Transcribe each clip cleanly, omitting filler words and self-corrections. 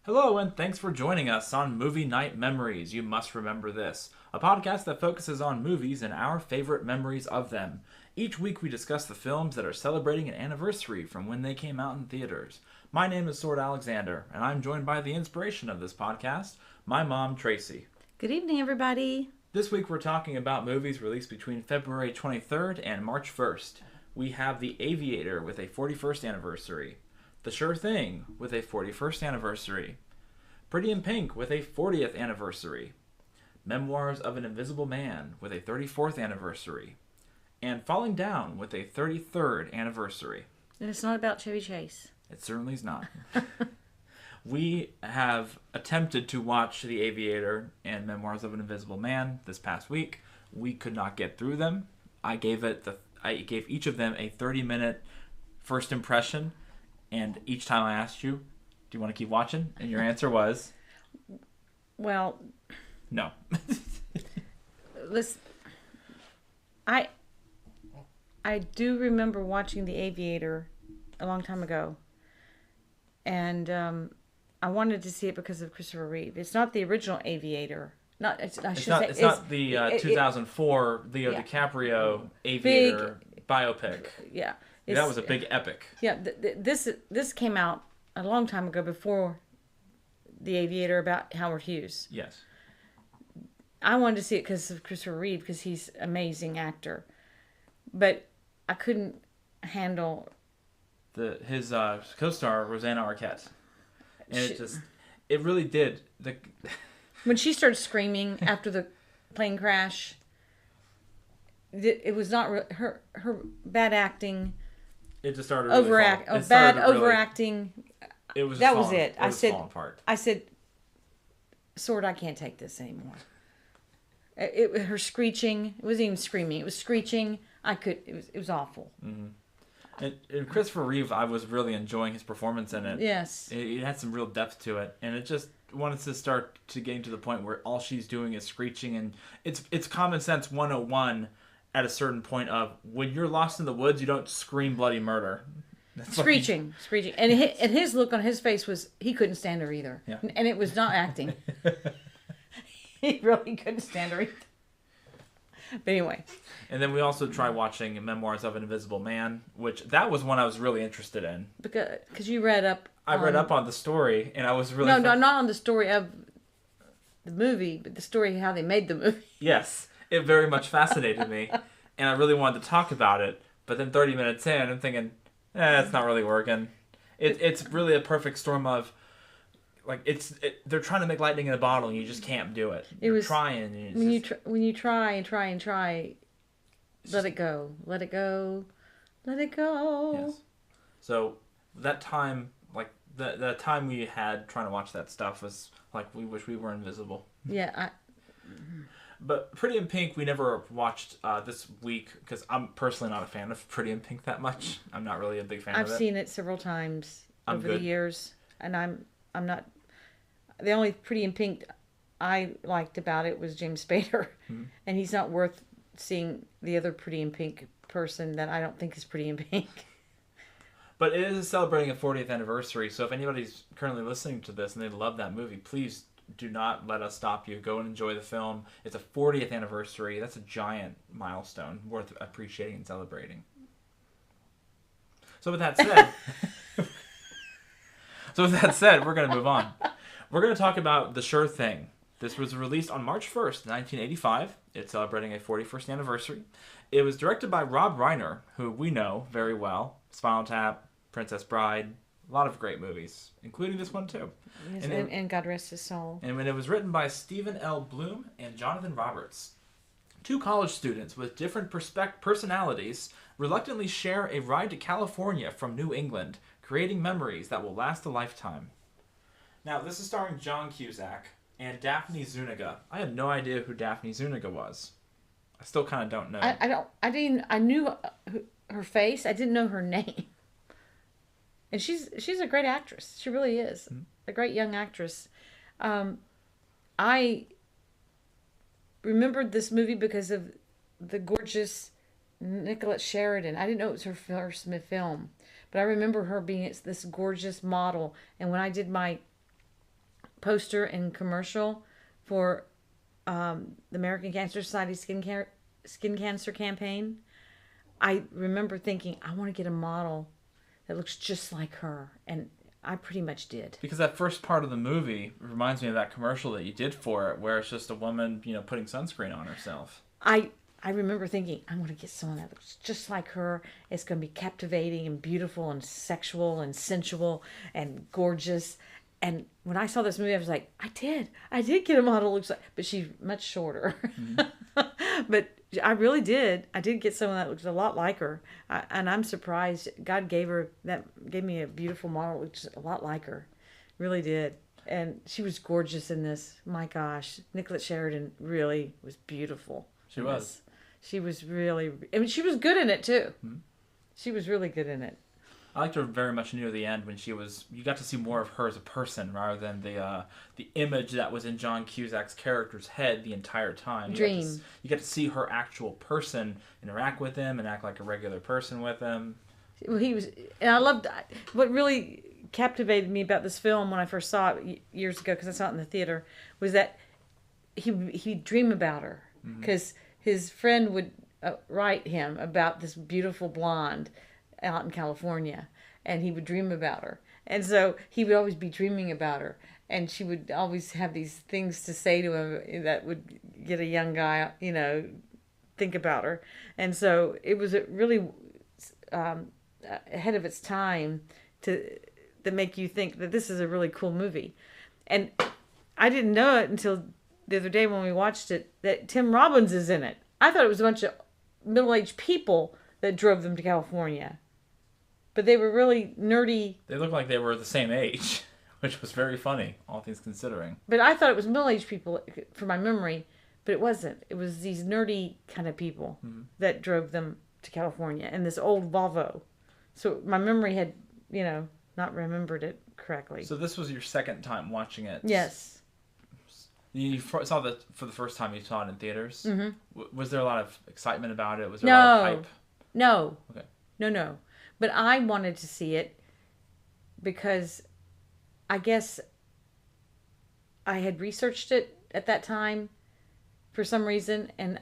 Hello, and thanks for joining us on Movie Night Memories. You must remember this, a podcast that focuses on movies and our favorite memories of them. Each week we discuss the films that are celebrating an anniversary from when they came out in theaters. My name is Sword Alexander, and I'm joined by the inspiration of this podcast, my mom, Tracy. Good evening, everybody. This week we're talking about movies released between February 23rd and March 1st. We have The Aviator with a 41st anniversary. The Sure Thing with a 41st anniversary. Pretty in Pink with a 40th anniversary. Memoirs of an Invisible Man with a 34th anniversary. And Falling Down with a 33rd anniversary. And it's not about Chevy Chase. It certainly is not. We have attempted to watch The Aviator and Memoirs of an Invisible Man this past week. We could not get through them. I gave each of them a 30-minute first impression. And each time I asked you, do you want to keep watching? And your answer was? Well, no. listen, I do remember watching The Aviator a long time ago. And I wanted to see it because of Christopher Reeve. It's not the original Aviator. It's not the 2004 Leo DiCaprio Aviator biopic. Yeah. That was a big epic. Yeah, this came out a long time ago before The Aviator about Howard Hughes. Yes. I wanted to see it because of Christopher Reeve because he's an amazing actor. But I couldn't handle... His co-star, Rosanna Arquette. And it really did. When she started screaming after the plane crash, it was not her bad acting... It just started overacting. It was that was it. Falling apart. I said, Sword, I can't take this anymore. Her screeching. It wasn't even screaming. It was screeching. It was awful. Mm-hmm. And Christopher Reeve, I was really enjoying his performance in it. Yes. It had some real depth to it, and it just wanted to start to getting to the point where all she's doing is screeching, and it's common sense 101. At a certain point of when you're lost in the woods, you don't scream bloody murder. That's screeching. And his look on his face was he couldn't stand her either. Yeah. And it was not acting. He really couldn't stand her either. But anyway. And then we also tried watching Memoirs of an Invisible Man, which that was one I was really interested in. Because you read up. I read up on the story, and I was really... No, not on the story of the movie, but the story of how they made the movie. Yes. It very much fascinated me, and I really wanted to talk about it. But then 30 minutes in, I'm thinking, it's not really working. It's really a perfect storm of, they're trying to make lightning in a bottle, and you just can't do it. You're trying. And when you try and try and try, let it go. Let it go. Let it go. Yes. So that time, the time we had trying to watch that stuff was like we wish we were invisible. Yeah, But Pretty in Pink, we never watched this week because I'm personally not a fan of Pretty in Pink that much. I'm not really a big fan of it. I've seen it several times over the years, and I'm not. The only Pretty in Pink I liked about it was James Spader, and he's not worth seeing the other Pretty in Pink person that I don't think is Pretty in Pink. But it is celebrating a 40th anniversary, so if anybody's currently listening to this and they love that movie, please do not let us stop you. Go and enjoy the film. It's a 40th anniversary. That's a giant milestone worth appreciating and celebrating. So with that said, we're going to move on. We're going to talk about The Sure Thing. This was released on March 1st, 1985. It's celebrating a 41st anniversary. It was directed by Rob Reiner, who we know very well. Spinal Tap, Princess Bride, a lot of great movies, including this one too. Yes, and God rest his soul. And when it was written by Stephen L. Bloom and Jonathan Roberts. Two college students with different personalities reluctantly share a ride to California from New England, creating memories that will last a lifetime. Now, this is starring John Cusack and Daphne Zuniga. I had no idea who Daphne Zuniga was. I still kind of don't know. I knew her face. I didn't know her name. And she's a great actress. She really is. Mm-hmm. A great young actress. I remembered this movie because of the gorgeous Nicolette Sheridan. I didn't know it was her first film, but I remember her being this gorgeous model. And when I did my poster and commercial for the American Cancer Society skin cancer campaign, I remember thinking, I want to get a model that looks just like her. And I pretty much did. Because that first part of the movie reminds me of that commercial that you did for it, where it's just a woman, putting sunscreen on herself. I remember thinking, I'm going to get someone that looks just like her. It's going to be captivating and beautiful and sexual and sensual and gorgeous. And when I saw this movie, I was like, I did get a model who looks like, but she's much shorter. Mm-hmm. But I really did. I did get someone that looks a lot like her. And I'm surprised God gave me a beautiful model, which is a lot like her. Really did. And she was gorgeous in this. My gosh. Nicolette Sheridan really was beautiful. She was. She was really, she was good in it too. Mm-hmm. She was really good in it. I liked her very much near the end when you got to see more of her as a person rather than the image that was in John Cusack's character's head the entire time. You get to see her actual person interact with him and act like a regular person with him. Well, and I loved, what really captivated me about this film when I first saw it years ago, because I saw it in the theater, was that he'd dream about her. Because his friend would write him about this beautiful blonde out in California, and he would dream about her. And so he would always be dreaming about her, and she would always have these things to say to him that would get a young guy, think about her. And so it was really ahead of its time to make you think that this is a really cool movie. And I didn't know it until the other day when we watched it, that Tim Robbins is in it. I thought it was a bunch of middle-aged people that drove them to California. But they were really nerdy. They looked like they were the same age, which was very funny, all things considering. But I thought it was middle-aged people, from my memory, but it wasn't. It was these nerdy kind of people that drove them to California in this old Volvo. So my memory had, not remembered it correctly. So this was your second time watching it? Yes. You saw that for the first time. You saw it in theaters. Mm-hmm. Was there a lot of excitement about it? Was there a lot of hype? No. Okay. No. But I wanted to see it because I guess I had researched it at that time for some reason, and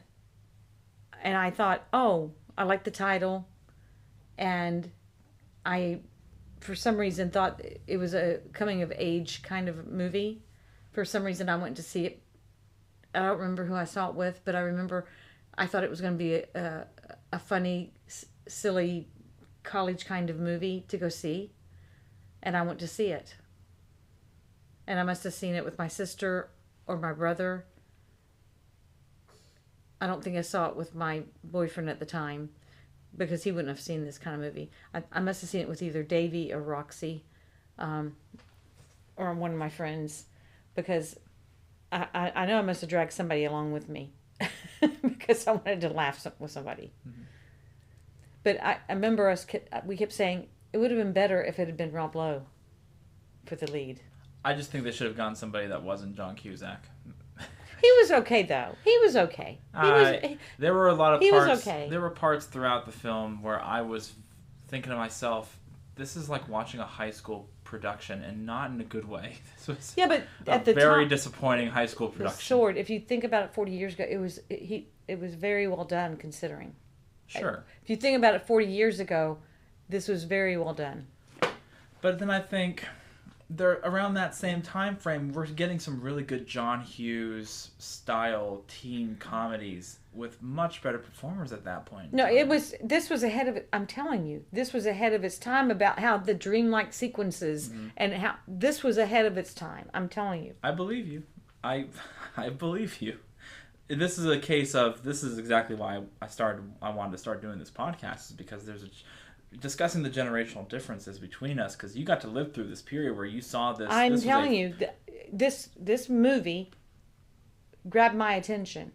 I thought, oh, I like the title, and I, for some reason, thought it was a coming of age kind of movie. For some reason, I went to see it. I don't remember who I saw it with, but I remember I thought it was going to be a funny, silly, college kind of movie to go see. And I went to see it. And I must have seen it with my sister or my brother. I don't think I saw it with my boyfriend at the time, because he wouldn't have seen this kind of movie. I must have seen it with either Davey or Roxy, or one of my friends. Because I know I must have dragged somebody along with me because I wanted to laugh with somebody. Mm-hmm. But I remember we kept saying it would have been better if it had been Rob Lowe for the lead. I just think they should have gone somebody that wasn't John Cusack. He was okay, though. He was okay. There were a lot of parts. He was okay. There were parts throughout the film where I was thinking to myself, this is like watching a high school production, and not in a good way. This was but at the very time, disappointing high school production. The Sword, if you think about it 40 years ago, it was very well done considering. Sure. If you think about it 40 years ago, this was very well done. But then I think around that same time frame, we're getting some really good John Hughes style teen comedies with much better performers at that point. No, this was ahead of it. I'm telling you, this was ahead of its time about how the dreamlike sequences and how this was ahead of its time. I'm telling you. I believe you. I believe you. This is a case of, this is exactly why I wanted to start doing this podcast, is because there's discussing the generational differences between us, because you got to live through this period where you saw this. I'm telling you, this movie grabbed my attention.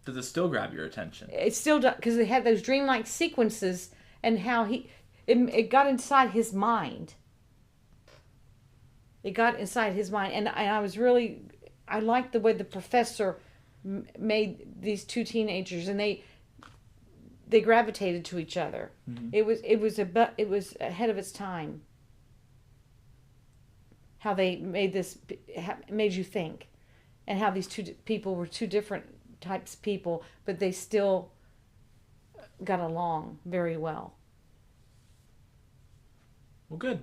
Does it still grab your attention? It still does, because it had those dreamlike sequences and how it got inside his mind. It got inside his mind, and I liked the way the professor made these two teenagers, and they gravitated to each other. Mm-hmm. It was ahead of its time. how they made you think, and how these two people were two different types of people, but they still got along very well. Well, good.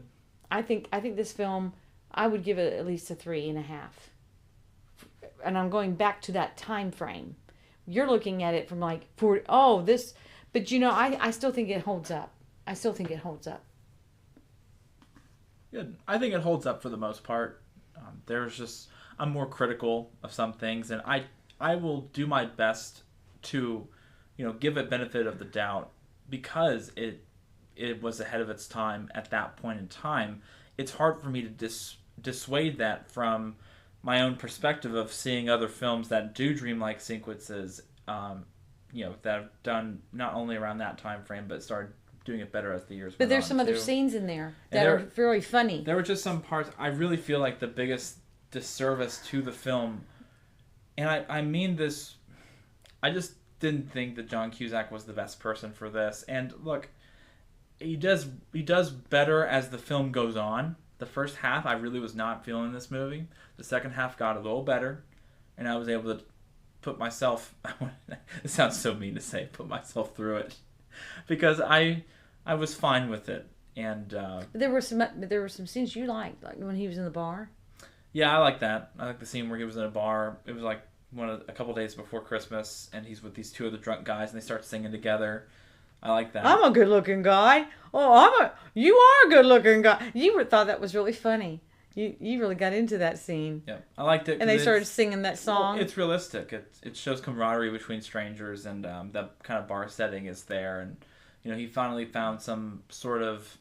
I think this film, I would give it at least a 3.5. And I'm going back to that time frame. You're looking at it from like 40. Oh, this, but I still think it holds up. I still think it holds up. Good. I think it holds up for the most part. I'm more critical of some things, and I will do my best to, give it benefit of the doubt because it was ahead of its time at that point in time. It's hard for me to dissuade that from my own perspective of seeing other films that do dreamlike sequences, that have done not only around that time frame, but started doing it better as the years went on. But there's some other scenes in there that are very funny. There were just some parts, I really feel like the biggest disservice to the film, and I mean this, I just didn't think that John Cusack was the best person for this. And look, he does better as the film goes on. The first half, I really was not feeling this movie. The second half got a little better, and I was able to put myself, it sounds so mean to say, put myself through it, because I was fine with it. And there were some scenes you liked, like when he was in the bar. Yeah, I like that. I like the scene where he was in a bar. It was like a couple days before Christmas, and he's with these two other drunk guys, and they start singing together. I like that. I'm a good-looking guy. Oh, you are a good-looking guy. You thought that was really funny. You really got into that scene. Yeah, I liked it. And they started singing that song. Well, it's realistic. It shows camaraderie between strangers, and that kind of bar setting is there. And he finally found some sort of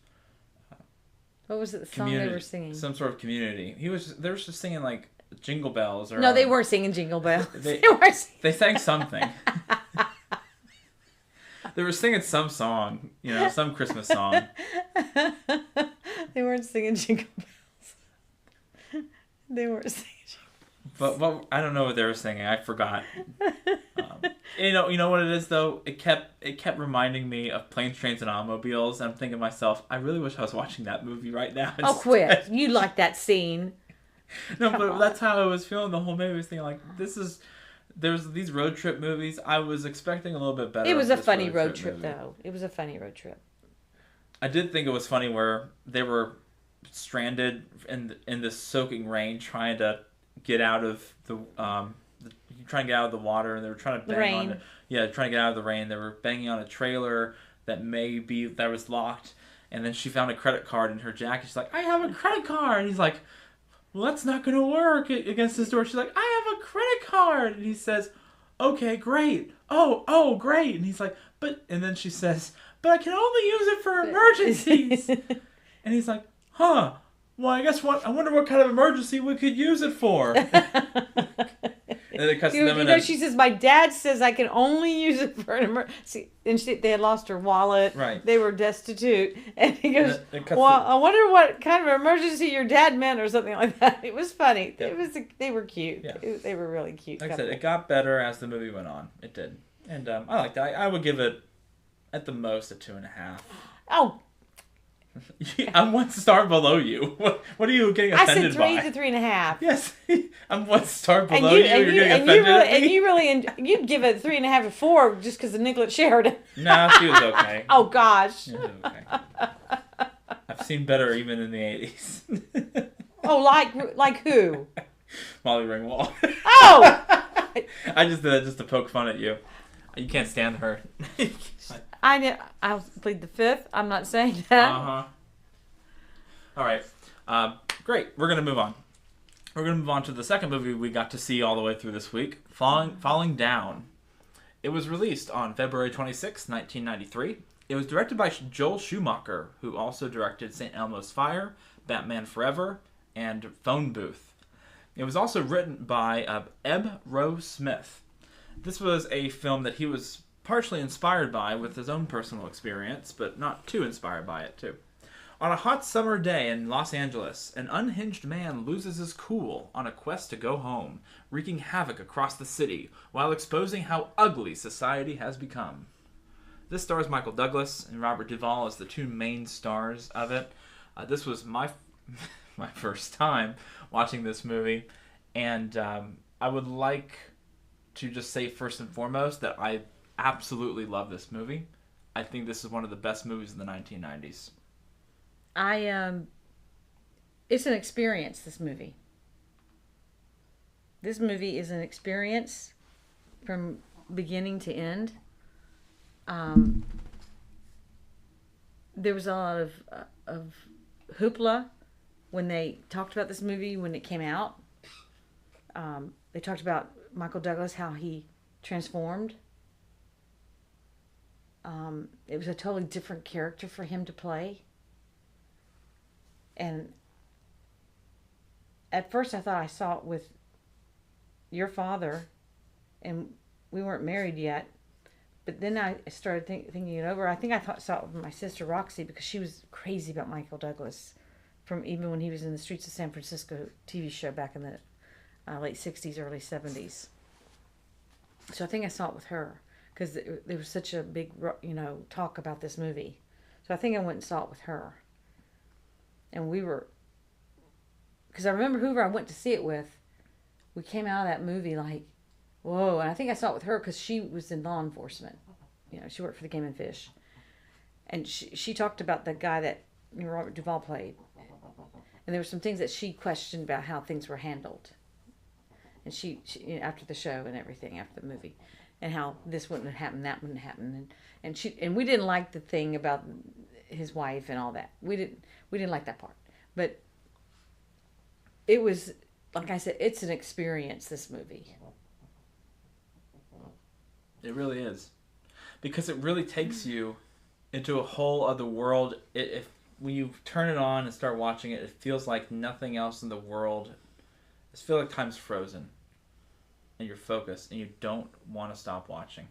what was it? The song they were singing? Some sort of community. They were just singing like Jingle Bells, or no, they weren't singing Jingle Bells. They sang something. They were singing some song, some Christmas song. They weren't singing Jingle Bells. They weren't singing Jingle Bells. But I don't know what they were singing. I forgot. You know what it is though? It kept reminding me of Planes, Trains, and Automobiles. And I'm thinking to myself, I really wish I was watching that movie right now. Oh, quit! You like that scene? No, but that's how I was feeling the whole movie. I was thinking like, there's these road trip movies. I was expecting a little bit better. It was a funny road trip, though. It was a funny road trip. I did think it was funny where they were stranded in this soaking rain, trying to get out of the water, and they were trying to trying to get out of the rain. They were banging on a trailer that was locked, and then she found a credit card in her jacket. She's like, "I have a credit card," and he's like, well, that's not going to work against this door. She's like, I have a credit card. And he says, okay, great. Oh, great. And he's like, and then she says, but I can only use it for emergencies. And he's like, huh, well, I wonder what kind of emergency we could use it for. And then it cuts to them she says, my dad says I can only use it for an emergency. And they had lost her wallet. Right. They were destitute. And he goes, I wonder what kind of emergency your dad meant, or something like that. It was funny. Yep. They were cute. Yeah. They were really cute. Like I said, it got better as the movie went on. It did. And I liked it. I would give it, at the most, a 2.5. Oh, I'm 1 star below you. What are you getting offended by? I said 3 to 3.5. Yes, I'm 1 star below you. You're getting offended at me? You'd give it 3.5 or 4 just because of Nicolette Sheridan. No, she was okay. Oh gosh. She was okay. I've seen better even in the 80s. Oh, like who? Molly Ringwald. Oh. I just did that just to poke fun at you. You can't stand her. I'll plead the fifth. I'm not saying that. Uh-huh. All right. Great. We're going to move on. We're going to move on to the second movie we got to see all the way through this week, Falling Down. It was released on February 26, 1993. It was directed by Joel Schumacher, who also directed St. Elmo's Fire, Batman Forever, and Phone Booth. It was also written by Eb Rowe Smith. This was a film that he was partially inspired by with his own personal experience, but not too inspired by it, too. On a hot summer day in Los Angeles, an unhinged man loses his cool on a quest to go home, wreaking havoc across the city while exposing how ugly society has become. This stars Michael Douglas and Robert Duvall as the two main stars of it. This was my my first time watching this movie. And I would like to just say first and foremost that I absolutely love this movie. I think this is one of the best movies in the 1990s. It's an experience, this movie. This movie is an experience from beginning to end. There was a lot of hoopla when they talked about this movie when it came out. They talked about Michael Douglas, how he transformed. It was a totally different character for him to play. And at first I thought I saw it with your father, and we weren't married yet. But then I started thinking it over. I think I saw it with my sister Roxy, because she was crazy about Michael Douglas from even when he was in the Streets of San Francisco TV show back in the late 60s, early 70s. So I think I saw it with her because there was such a big, talk about this movie. So I think I went and saw it with her. And we were, because I remember whoever I went to see it with, we came out of that movie like, whoa. And I think I saw it with her because she was in law enforcement. She worked for the Game and Fish. And she talked about the guy that Robert Duvall played. And there were some things that she questioned about how things were handled. And she after the show and everything, after the movie. And how this wouldn't have happened, that wouldn't happen. And we didn't like the thing about his wife and all that. We didn't like that part. But it was, like I said, it's an experience, this movie. It really is. Because it really takes you into a whole other world. When you turn it on and start watching it, it feels like nothing else in the world. It feels like time's frozen. And you're focused. And you don't want to stop watching.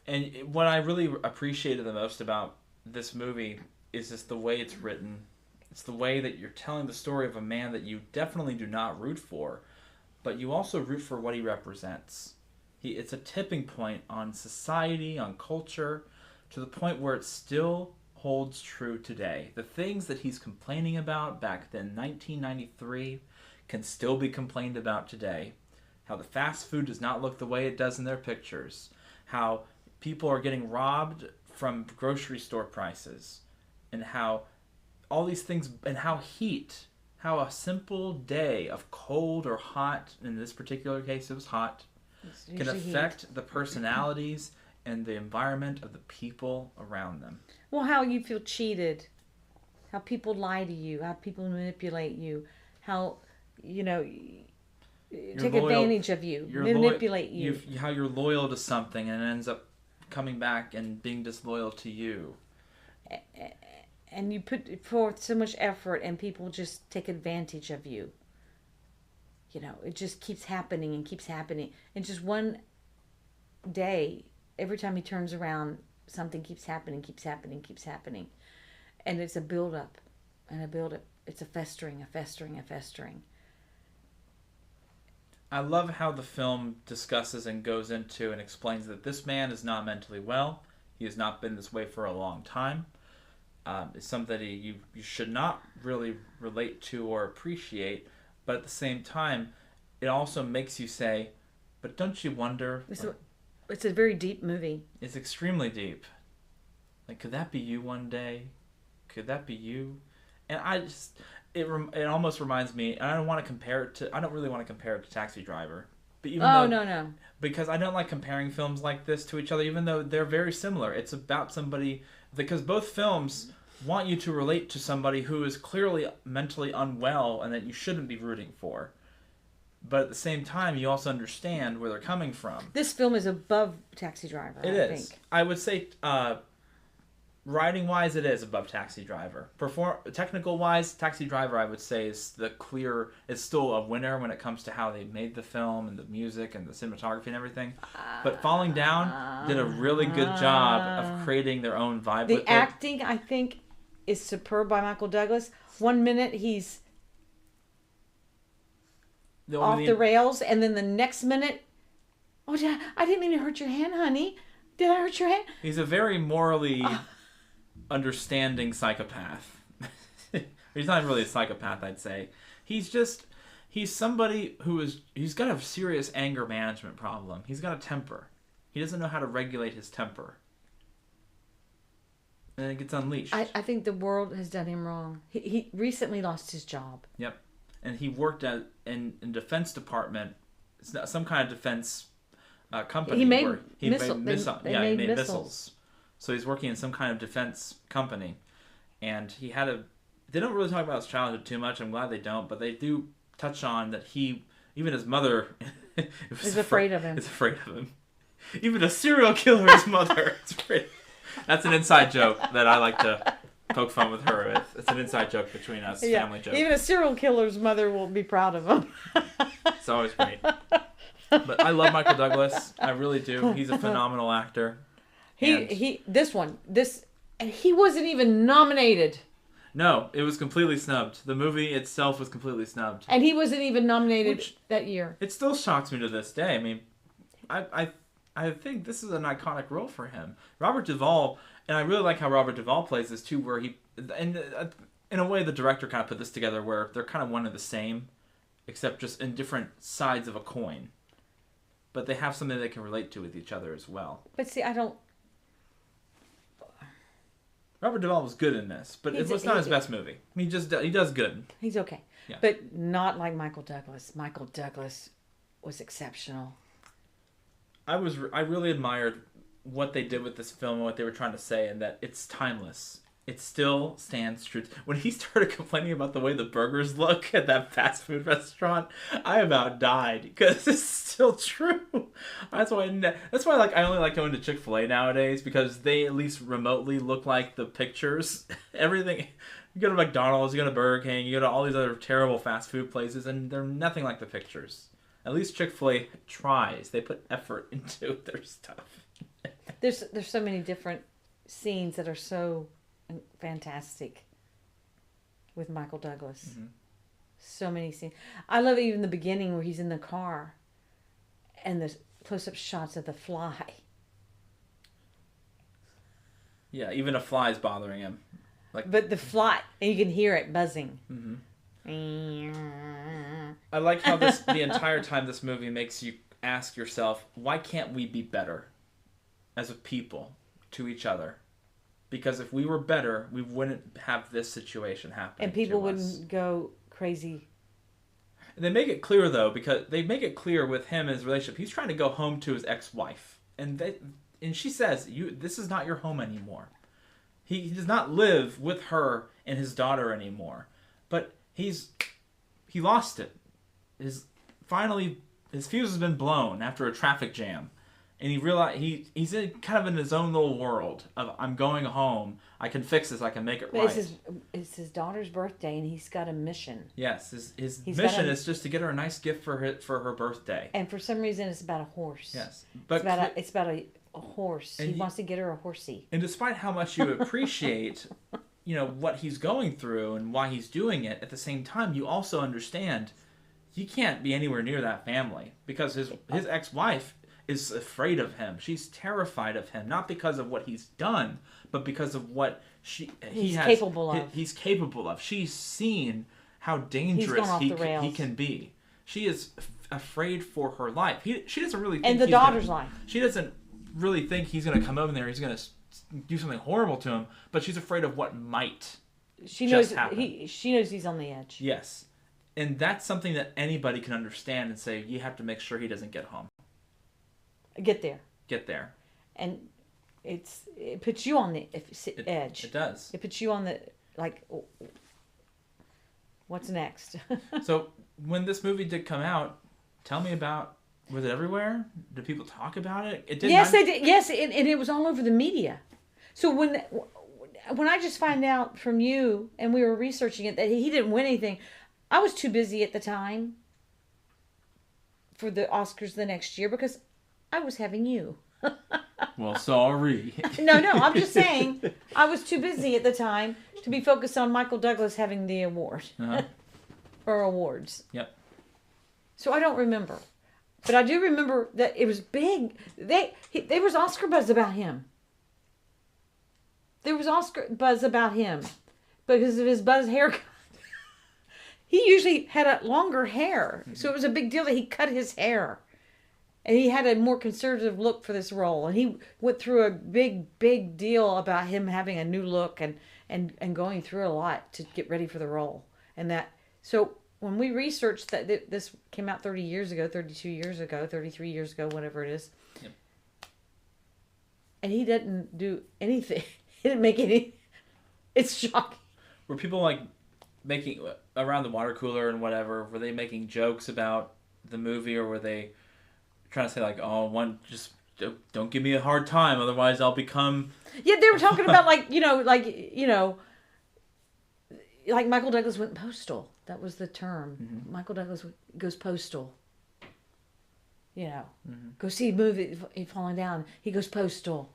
And what I really appreciated the most about this movie is just the way it's written. It's the way that you're telling the story of a man that you definitely do not root for. But you also root for what he represents. It's a tipping point on society, on culture, to the point where it still holds true today. The things that he's complaining about back then, 1993, can still be complained about today. How the fast food does not look the way it does in their pictures. How people are getting robbed from grocery store prices. And how all these things, and how a simple day of cold or hot, in this particular case it was hot, can affect the personalities and the environment of the people around them. Well, how you feel cheated, how people lie to you, how people manipulate you, how, take advantage of you, manipulate you. How you're loyal to something and it ends up coming back and being disloyal to you. And you put forth so much effort and people just take advantage of you. It just keeps happening and keeps happening. And just one day, every time he turns around, something keeps happening. And it's a build-up and a build-up. It's a festering. I love how the film discusses and goes into and explains that this man is not mentally well. He has not been this way for a long time. It's something that you should not really relate to or appreciate. But at the same time, it also makes you say, but don't you wonder... It's a very deep movie. It's extremely deep. Like, could that be you one day? Could that be you? And it almost reminds me, and I don't really want to compare it to Taxi Driver. But No. Because I don't like comparing films like this to each other, even though they're very similar. It's about somebody, because both films want you to relate to somebody who is clearly mentally unwell and that you shouldn't be rooting for. But at the same time, you also understand where they're coming from. This film is above Taxi Driver, I think. I would say, writing-wise, it is above Taxi Driver. Technical-wise, Taxi Driver, I would say, is it's still a winner when it comes to how they made the film and the music and the cinematography and everything. But Falling Down did a really good job of creating their own vibe with it. The acting, I think, is superb by Michael Douglas. 1 minute, he's off the rails, and then the next minute, I didn't mean to hurt your hand, honey. Did I hurt your hand? He's a very morally understanding psychopath. He's not really a psychopath, I'd say. He's somebody he's got a serious anger management problem. He's got a temper. He doesn't know how to regulate his temper. And it gets unleashed. I think the world has done him wrong. He recently lost his job. Yep. And he worked in Defense Department, some kind of defense company. He made missiles. So he's working in some kind of defense company. And he had they don't really talk about his childhood too much. I'm glad they don't. But they do touch on that even his mother is afraid of him. Is afraid of him. Even a serial killer's mother is afraid. That's an inside joke that I like to poke fun with her with. It's an inside joke between us, family joke. Even a serial killer's mother will be proud of him. It's always great. But I love Michael Douglas. I really do. He's a phenomenal actor. And he wasn't even nominated. No, it was completely snubbed. The movie itself was completely snubbed. And he wasn't even nominated that year. It still shocks me to this day. I mean, I think this is an iconic role for him. Robert Duvall, and I really like how Robert Duvall plays this too, where in a way the director kind of put this together where they're kind of one and the same, except just in different sides of a coin. But they have something they can relate to with each other as well. But see, Robert Duvall was good in this, but it was not his best movie. He does good. He's okay. Yeah. But not like Michael Douglas. Michael Douglas was exceptional. I really admired what they did with this film and what they were trying to say, and that it's timeless. It still stands true. When he started complaining about the way the burgers look at that fast food restaurant, I about died because it's still true. That's why I only like going to Chick-fil-A nowadays, because they at least remotely look like the pictures. Everything. You go to McDonald's, you go to Burger King, you go to all these other terrible fast food places, and they're nothing like the pictures. At least Chick-fil-A tries. They put effort into their stuff. There's so many different scenes that are so fantastic with Michael Douglas. Mm-hmm. So many scenes. I love even the beginning where he's in the car and the close-up shots of the fly. Yeah, even a fly is bothering him. But the fly, and you can hear it buzzing. Mm-hmm. I like how the entire time this movie makes you ask yourself, why can't we be better as a people to each other? Because if we were better, we wouldn't have this situation happen. And people wouldn't go crazy. And they make it clear, though, because they make it clear with him and his relationship. He's trying to go home to his ex-wife. And she says, this is not your home anymore. He does not live with her and his daughter anymore. But he lost it. His fuse has been blown after a traffic jam. And he realized he's kind of in his own little world of, I'm going home. I can fix this. I can make it right. It's his daughter's birthday, and he's got a mission. Yes, his mission is just to get her a nice gift for her birthday. And for some reason, it's about a horse. Yes, but it's about a horse. He wants to get her a horsey. And despite how much you appreciate, what he's going through and why he's doing it, at the same time, you also understand he can't be anywhere near that family because his ex-wife is afraid of him. She's terrified of him, not because of what he's done, but because of what he's capable of. She's seen how dangerous he can be. She is afraid for her life. She doesn't really think and the daughter's life. She doesn't really think he's going to come over there. He's going to do something horrible to him, but she's afraid of what might. She knows he's on the edge. Yes, and that's something that anybody can understand and say, you have to make sure he doesn't get home. Get there. And it puts you on the edge. It does. It puts you on the, what's next? So when this movie did come out, tell me about, was it everywhere? Did people talk about it? It did. Yes, they did. Yes, and it was all over the media. So when I just find out from you, and we were researching it, that he didn't win anything, I was too busy at the time for the Oscars the next year because I was having you. Well, sorry. No, I'm just saying I was too busy at the time to be focused on Michael Douglas having the award. Uh-huh. Or awards. Yep. So I don't remember. But I do remember that it was big. There was Oscar buzz about him. There was Oscar buzz about him because of his buzz haircut. he usually had a longer hair. So it was a big deal that he cut his hair. And he had a more conservative look for this role. And he went through a big deal about him having a new look and going through a lot to get ready for the role. And that, so when we researched that this came out 30 years ago, 32 years ago, 33 years ago, whatever it is. Yep. And he didn't do anything. He didn't make any, it's shocking. Were people like making, around the water cooler and whatever, were they making jokes about the movie, or were they trying to say like, oh, just don't give me a hard time, otherwise I'll become... Yeah, they were talking about like Michael Douglas went postal. That was the term. Mm-hmm. Michael Douglas goes postal. Go see a movie, he's falling down. He goes postal.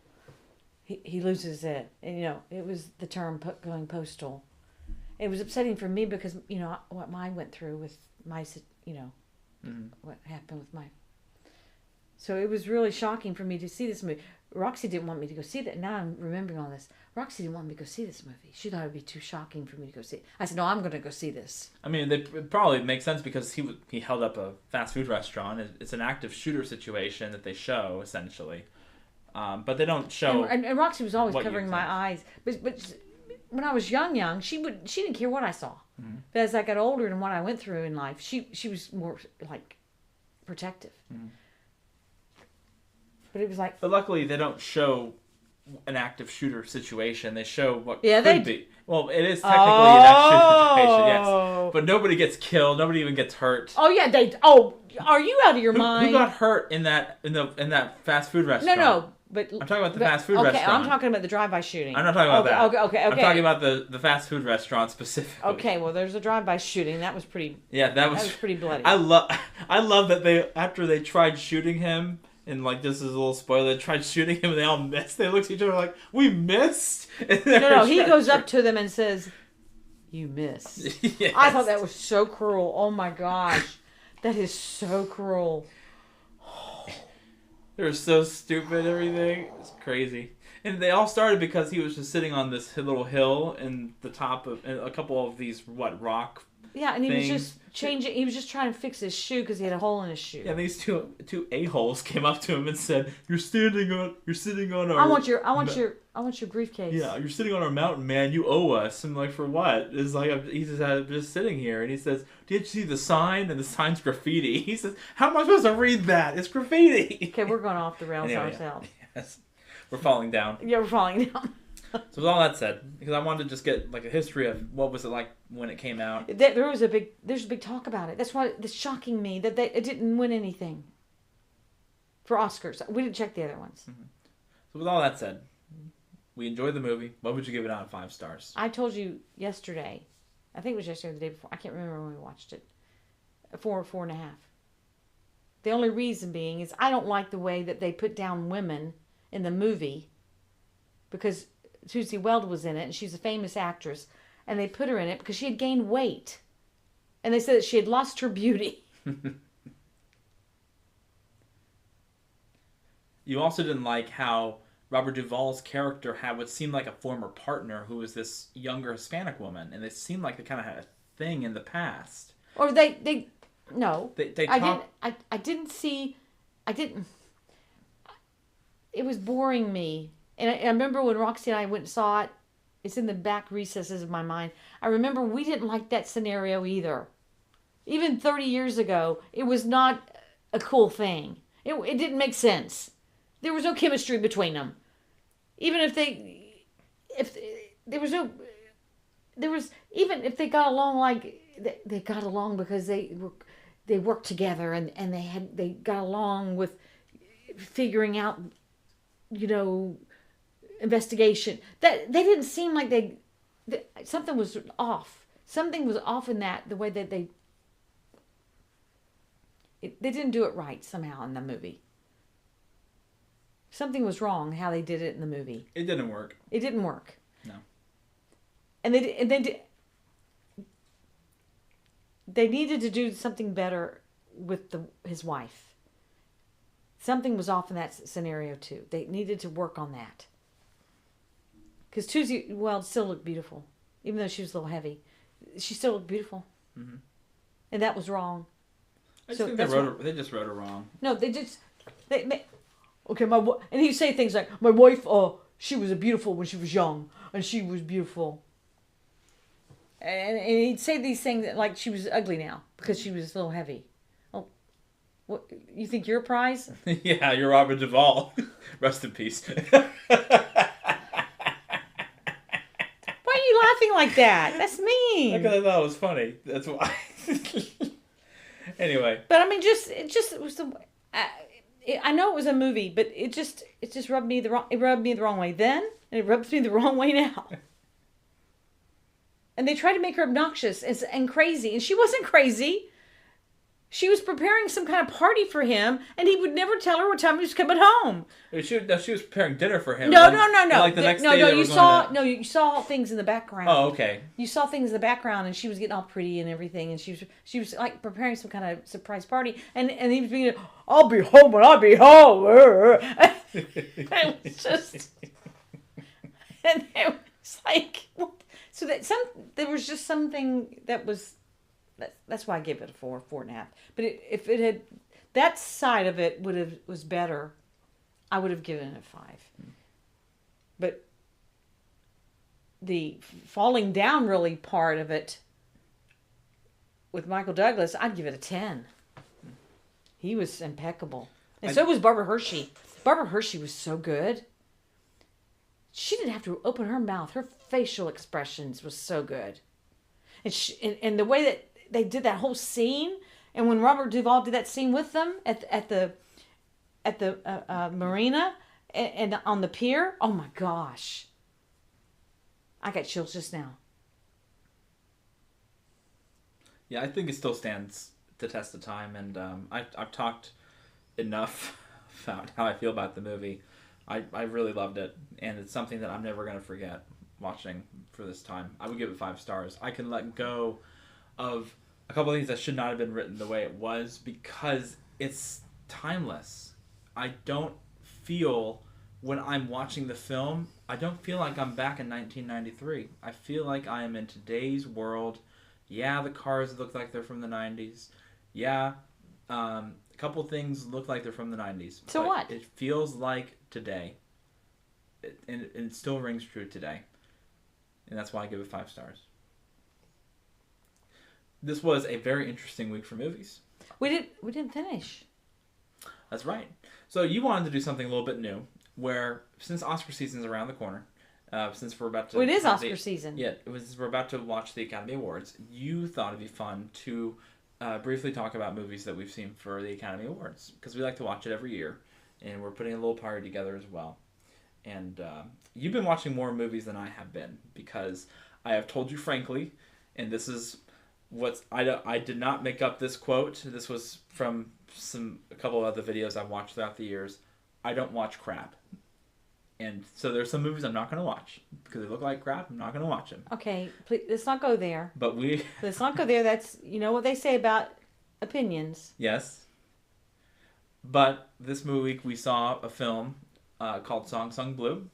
He loses it. And, it was the term going postal. It was upsetting for me because, what I went through with my, mm-hmm. what happened with my... So it was really shocking for me to see this movie. Roxy didn't want me to go see that. Now I'm remembering all this. Roxy didn't want me to go see this movie. She thought it would be too shocking for me to go see it. I said, no, I'm going to go see this. I mean, it probably makes sense because he held up a fast food restaurant. It's an active shooter situation that they show, essentially. But they don't show... And Roxy was always covering my eyes. But when I was young, she didn't care what I saw. Mm-hmm. But as I got older and what I went through in life, she was more, like, protective. Mm-hmm. But it was like... But luckily, they don't show an active shooter situation. They show what could be. Well, it is technically an active shooter situation, yes. But nobody gets killed. Nobody even gets hurt. Oh, yeah. Are you out of your mind? Who got hurt in that fast food restaurant? No. But I'm talking about the fast food restaurant. Okay, I'm talking about the drive-by shooting. I'm not talking about that. Okay. I'm talking about the fast food restaurant specifically. Okay, well, there's a drive-by shooting. That was pretty... Yeah, that was pretty bloody. I love that after they tried shooting him... And, like, this is a little spoiler. They tried shooting him and they all missed. They looked at each other like, we missed? No, he goes up to them and says, you missed. Yes. I thought that was so cruel. Oh, my gosh. That is so cruel. They're so stupid, everything. It's crazy. And they all started because he was just sitting on this little hill in the top of a couple of these, rock Yeah, and he was just changing. He was just trying to fix his shoe because he had a hole in his shoe. Yeah, these two a-holes came up to him and said, "You're sitting on our. I want your briefcase. Yeah, you're sitting on our mountain, man. You owe us." And like, for what? It's like I'm just sitting here, and he says, "Did you see the sign?" And the sign's graffiti. He says, "How am I supposed to read that? It's graffiti." Okay, we're going off the rails ourselves. Yes, we're falling down. Yeah, we're falling down. So with all that said, because I wanted to just get like a history of what was it like when it came out. There's a big talk about it. That's why it's shocking me that it didn't win anything for Oscars. We didn't check the other ones. Mm-hmm. So with all that said, we enjoyed the movie. What would you give it out of 5 stars? I told you yesterday. I think it was yesterday or the day before. I can't remember when we watched it. 4.5. The only reason being is I don't like the way that they put down women in the movie because Susie Weld was in it, and she's a famous actress, and they put her in it because she had gained weight. And they said that she had lost her beauty. You also didn't like how Robert Duvall's character had what seemed like a former partner who was this younger Hispanic woman, and it seemed like they kind of had a thing in the past. Or no. I didn't. It was boring me. And I remember when Roxy and I went and saw it, it's in the back recesses of my mind. I remember we didn't like that scenario either. Even 30 years ago, it was not a cool thing. It didn't make sense. There was no chemistry between them. Even even if they got along, like they got along because they worked together and they got along with figuring out, investigation. That they didn't seem like something was off. Something was off in the way that they didn't do it right somehow in the movie. Something was wrong how they did it in the movie. It didn't work. It didn't work. No. And they needed to do something better with his wife. Something was off in that scenario too. They needed to work on that. Because Susie Weld still looked beautiful. Even though she was a little heavy. She still looked beautiful. Mm-hmm. And that was wrong. I just think they just wrote her wrong. No, okay, and he'd say things like, my wife, she was beautiful when she was young, and she was beautiful. And he'd say these things like she was ugly now because she was a little heavy. Oh, what, you think you're a prize? Yeah, you're Robert Duvall. Rest in peace. Why are you laughing like that? That's mean. Because I thought it was funny. That's why. Anyway. But I mean, it was the. I know it was a movie, but it just rubbed me the wrong way then, and it rubs me the wrong way now. And they tried to make her obnoxious and crazy, and she wasn't crazy. She was preparing some kind of party for him, and he would never tell her what time he was coming home. She was preparing dinner for him. No. Like the next day you saw things in the background. Oh, okay. You saw things in the background, and she was getting all pretty and everything, and she was like preparing some kind of surprise party, and he was being, I'll be home when I'll be home. It was just, and it was like, what? So there was just something that was. That's why I gave it a 4.5. But if it had, that side of it was better, I would have given it a 5. But the falling down really part of it with Michael Douglas, I'd give it a 10. He was impeccable, and so was Barbara Hershey. Barbara Hershey was so good. She didn't have to open her mouth. Her facial expressions was so good, and the way that they did that whole scene, and when Robert Duvall did that scene with them at the marina and on the pier, oh my gosh, I got chills just now. Yeah, I think it still stands the test of time, and I've talked enough about how I feel about the movie. I really loved it, and it's something that I'm never going to forget watching for this time. I would give it 5 stars. I can let go of a couple of things that should not have been written the way it was because it's timeless. I don't feel, when I'm watching the film, I don't feel like I'm back in 1993. I feel like I am in today's world. Yeah, the cars look like they're from the 90s. Yeah, a couple things look like they're from the 90s. So what? It feels like today. And it still rings true today. And that's why I give it 5 stars. This was a very interesting week for movies. We didn't finish. That's right. So you wanted to do something a little bit new, where since Oscar season's around the corner, since we're about to... Well, it is Oscar season. Yeah, we're about to watch the Academy Awards. You thought it'd be fun to briefly talk about movies that we've seen for the Academy Awards, because we like to watch it every year, and we're putting a little party together as well. And you've been watching more movies than I have been, because I have told you frankly, and this is... I did not make up this quote. This was from a couple of other videos I've watched throughout the years. I don't watch crap. And so there's some movies I'm not going to watch because they look like crap. I'm not going to watch them. Okay, please, let's not go there. But let's not go there. That's, you know what they say about opinions. Yes. But this week we saw a film called Song Sung Blue.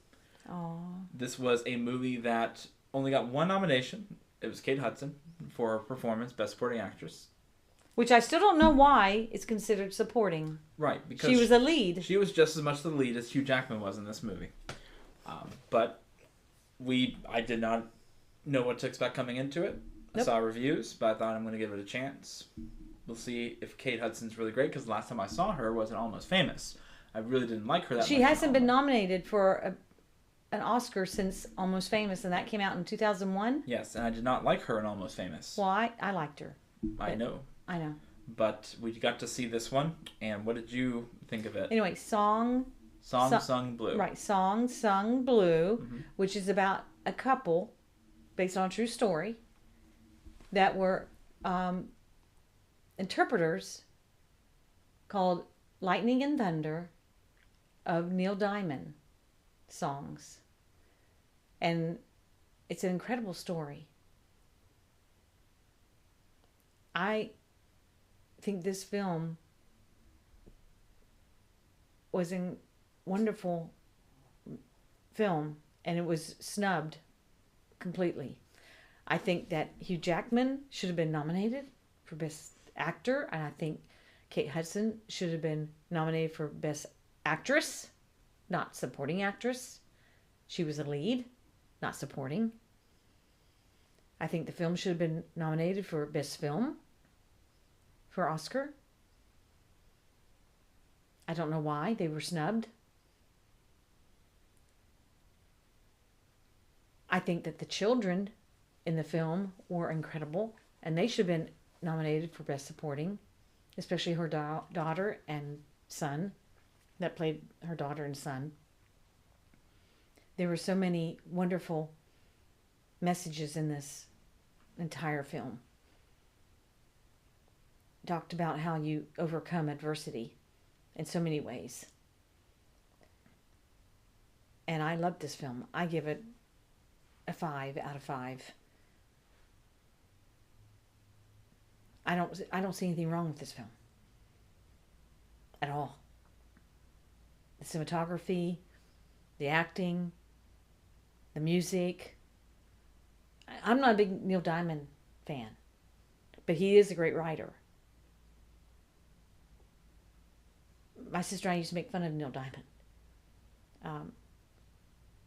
Aww. This was a movie that only got 1 nomination. It was Kate Hudson for her performance, Best Supporting Actress. Which I still don't know why it's considered supporting. Right, because she was a lead. She was just as much the lead as Hugh Jackman was in this movie. But I did not know what to expect coming into it. Nope. I saw reviews, but I thought I'm going to give it a chance. We'll see if Kate Hudson's really great, because the last time I saw her was in Almost Famous. I really didn't like her that much. She hasn't been nominated for an Oscar since Almost Famous, and that came out in 2001. Yes, and I did not like her in Almost Famous. Well, I liked her. I know. But we got to see this one, and what did you think of it? Anyway, Sung Blue. Right, Song Sung Blue, mm-hmm. which is about a couple, based on a true story, that were interpreters called Lightning and Thunder of Neil Diamond songs. And it's an incredible story. I think this film was a wonderful film, and it was snubbed completely. I think that Hugh Jackman should have been nominated for Best Actor, and I think Kate Hudson should have been nominated for Best Actress, not Supporting Actress. She was a lead, not supporting. I think the film should have been nominated for Best Film for Oscar. I don't know why they were snubbed. I think that the children in the film were incredible, and they should have been nominated for Best Supporting, especially her daughter and son that played her daughter and son. There were so many wonderful messages in this entire film. Talked about how you overcome adversity in so many ways. And I loved this film. I give it a 5 out of 5. I don't see anything wrong with this film at all. The cinematography, the acting, the music. I'm not a big Neil Diamond fan, but he is a great writer. My sister and I used to make fun of Neil Diamond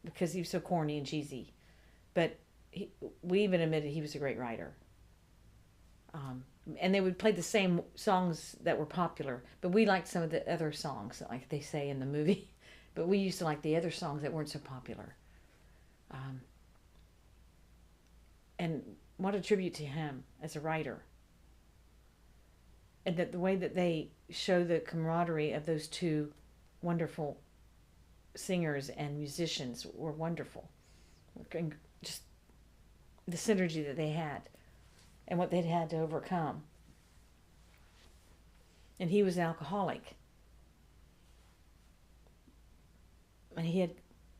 because he was so corny and cheesy, but we even admitted he was a great writer. And they would play the same songs that were popular, but we liked some of the other songs, like they say in the movie. But we used to like the other songs that weren't so popular. And what a tribute to him as a writer. And that the way that they show the camaraderie of those two wonderful singers and musicians were wonderful. And just the synergy that they had and what they'd had to overcome. And he was an alcoholic. And he had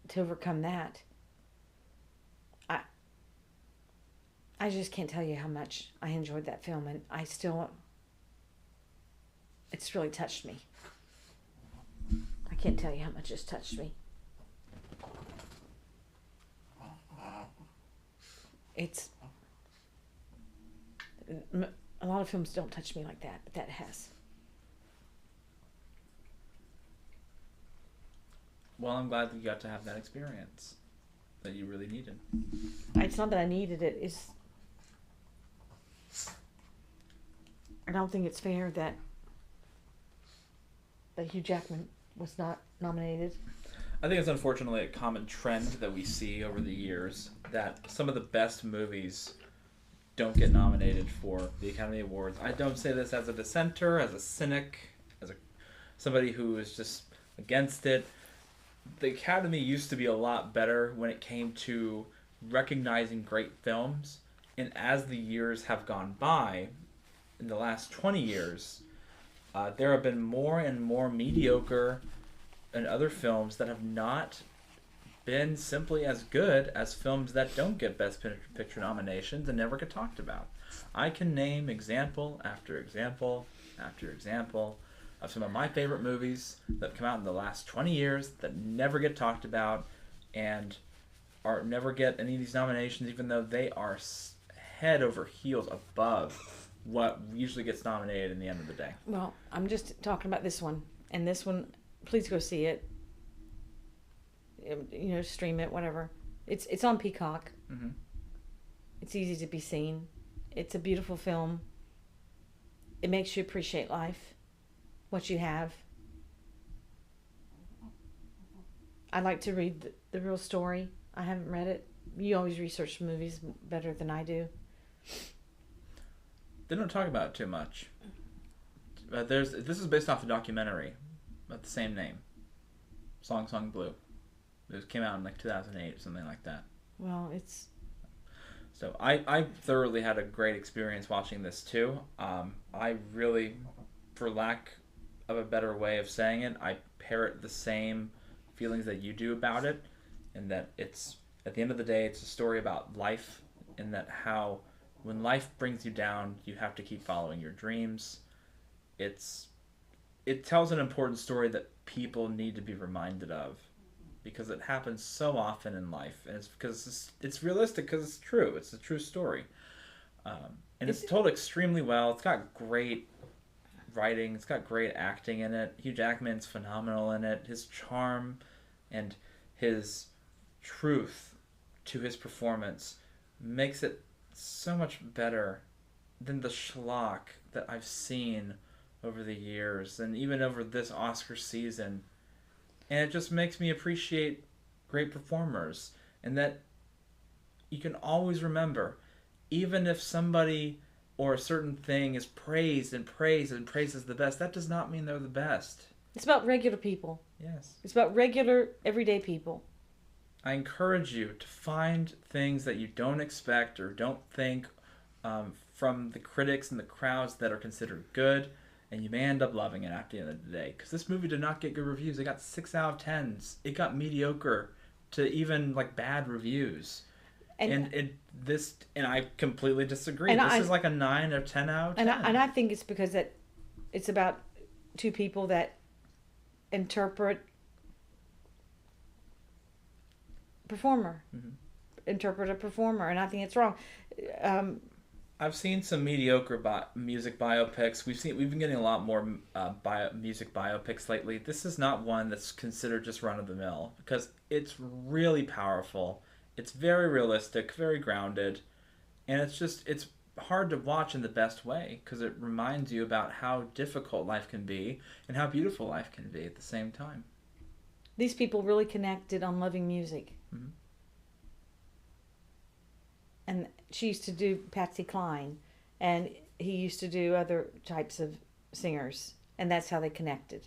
to overcome that. I just can't tell you how much I enjoyed that film, and it's really touched me. I can't tell you how much it's touched me. A lot of films don't touch me like that, but that has. Well, I'm glad that you got to have that experience that you really needed. It's not that I needed it. I don't think it's fair that Hugh Jackman was not nominated. I think it's unfortunately a common trend that we see over the years that some of the best movies don't get nominated for the Academy Awards. I don't say this as a dissenter, as a cynic, as somebody who is just against it. The Academy used to be a lot better when it came to recognizing great films, and as the years have gone by, in the last 20 years, there have been more and more mediocre and other films that have not been simply as good as films that don't get Best Picture nominations and never get talked about. I can name example after example after example of some of my favorite movies that have come out in the last 20 years that never get talked about and never get any of these nominations, even though they are head over heels above what usually gets nominated in the end of the day. Well, I'm just talking about this one. And this one, please go see it. Stream it, whatever. It's on Peacock. Mm-hmm. It's easy to be seen. It's a beautiful film. It makes you appreciate life, what you have. I like to read the real story. I haven't read it. You always research movies better than I do. They don't talk about it too much. This is based off a documentary of the same name, Song Song Blue. It came out in like 2008 or something like that. Well, it's... So I thoroughly had a great experience watching this too. I really, for lack of a better way of saying it, I parrot the same feelings that you do about it, and that it's, at the end of the day, it's a story about life, and that how when life brings you down, you have to keep following your dreams. It tells an important story that people need to be reminded of, because it happens so often in life, and it's because it's realistic, because it's true. It's a true story, and it's told extremely well. It's got great writing. It's got great acting in it. Hugh Jackman's phenomenal in it. His charm and his truth to his performance makes it so much better than the schlock that I've seen over the years and even over this Oscar season. And it just makes me appreciate great performers, and that you can always remember, even if somebody or a certain thing is praised and praised and praised as the best, that does not mean they're the best. It's about regular people. Yes. It's about regular, everyday people. I encourage you to find things that you don't expect or don't think from the critics and the crowds that are considered good, and you may end up loving it at the end of the day. Because this movie did not get good reviews. It got 6 out of 10s. It got mediocre to even like bad reviews. And I completely disagree. This is like a 9 or 10 out of 10. And I think it's because it's about two people that interpret a performer, and I think it's wrong. I've seen some mediocre music biopics. We've been getting a lot more music biopics lately. This is not one that's considered just run of the mill, because it's really powerful. It's very realistic, very grounded, and it's hard to watch in the best way, because it reminds you about how difficult life can be and how beautiful life can be at the same time. These people really connected on loving music. Mm-hmm. And she used to do Patsy Cline, and he used to do other types of singers, and that's how they connected.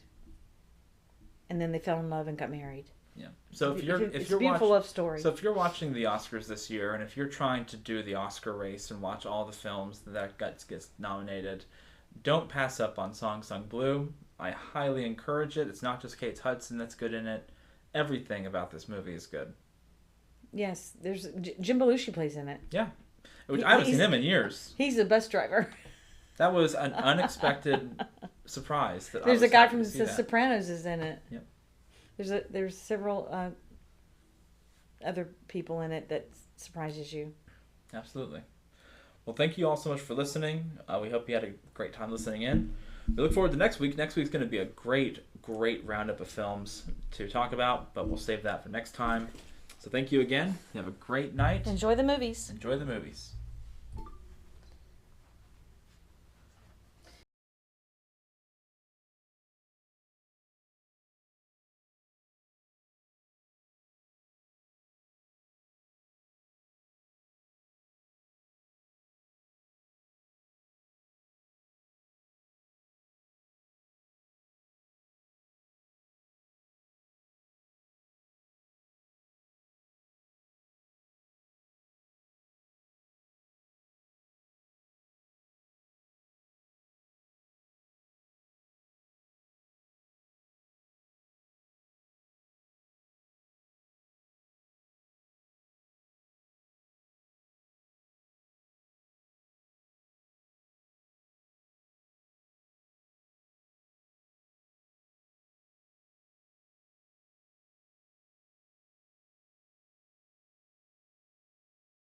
And then they fell in love and got married. Yeah. So if you're a beautiful love story. So if you're watching the Oscars this year, and if you're trying to do the Oscar race and watch all the films that gets nominated, don't pass up on Song Sung Blue. I highly encourage it. It's not just Kate Hudson that's good in it. Everything about this movie is good. Yes, there's Jim Belushi plays in it. Yeah, which I haven't seen him in years. He's a bus driver. That was an unexpected surprise. There's a guy from The Sopranos is in it. Yep. There's several other people in it that surprises you. Absolutely. Well, thank you all so much for listening. We hope you had a great time listening in. We look forward to next week. Next week's going to be a great roundup of films to talk about, but we'll save that for next time. So thank you again. You have a great night. Enjoy the movies. Enjoy the movies.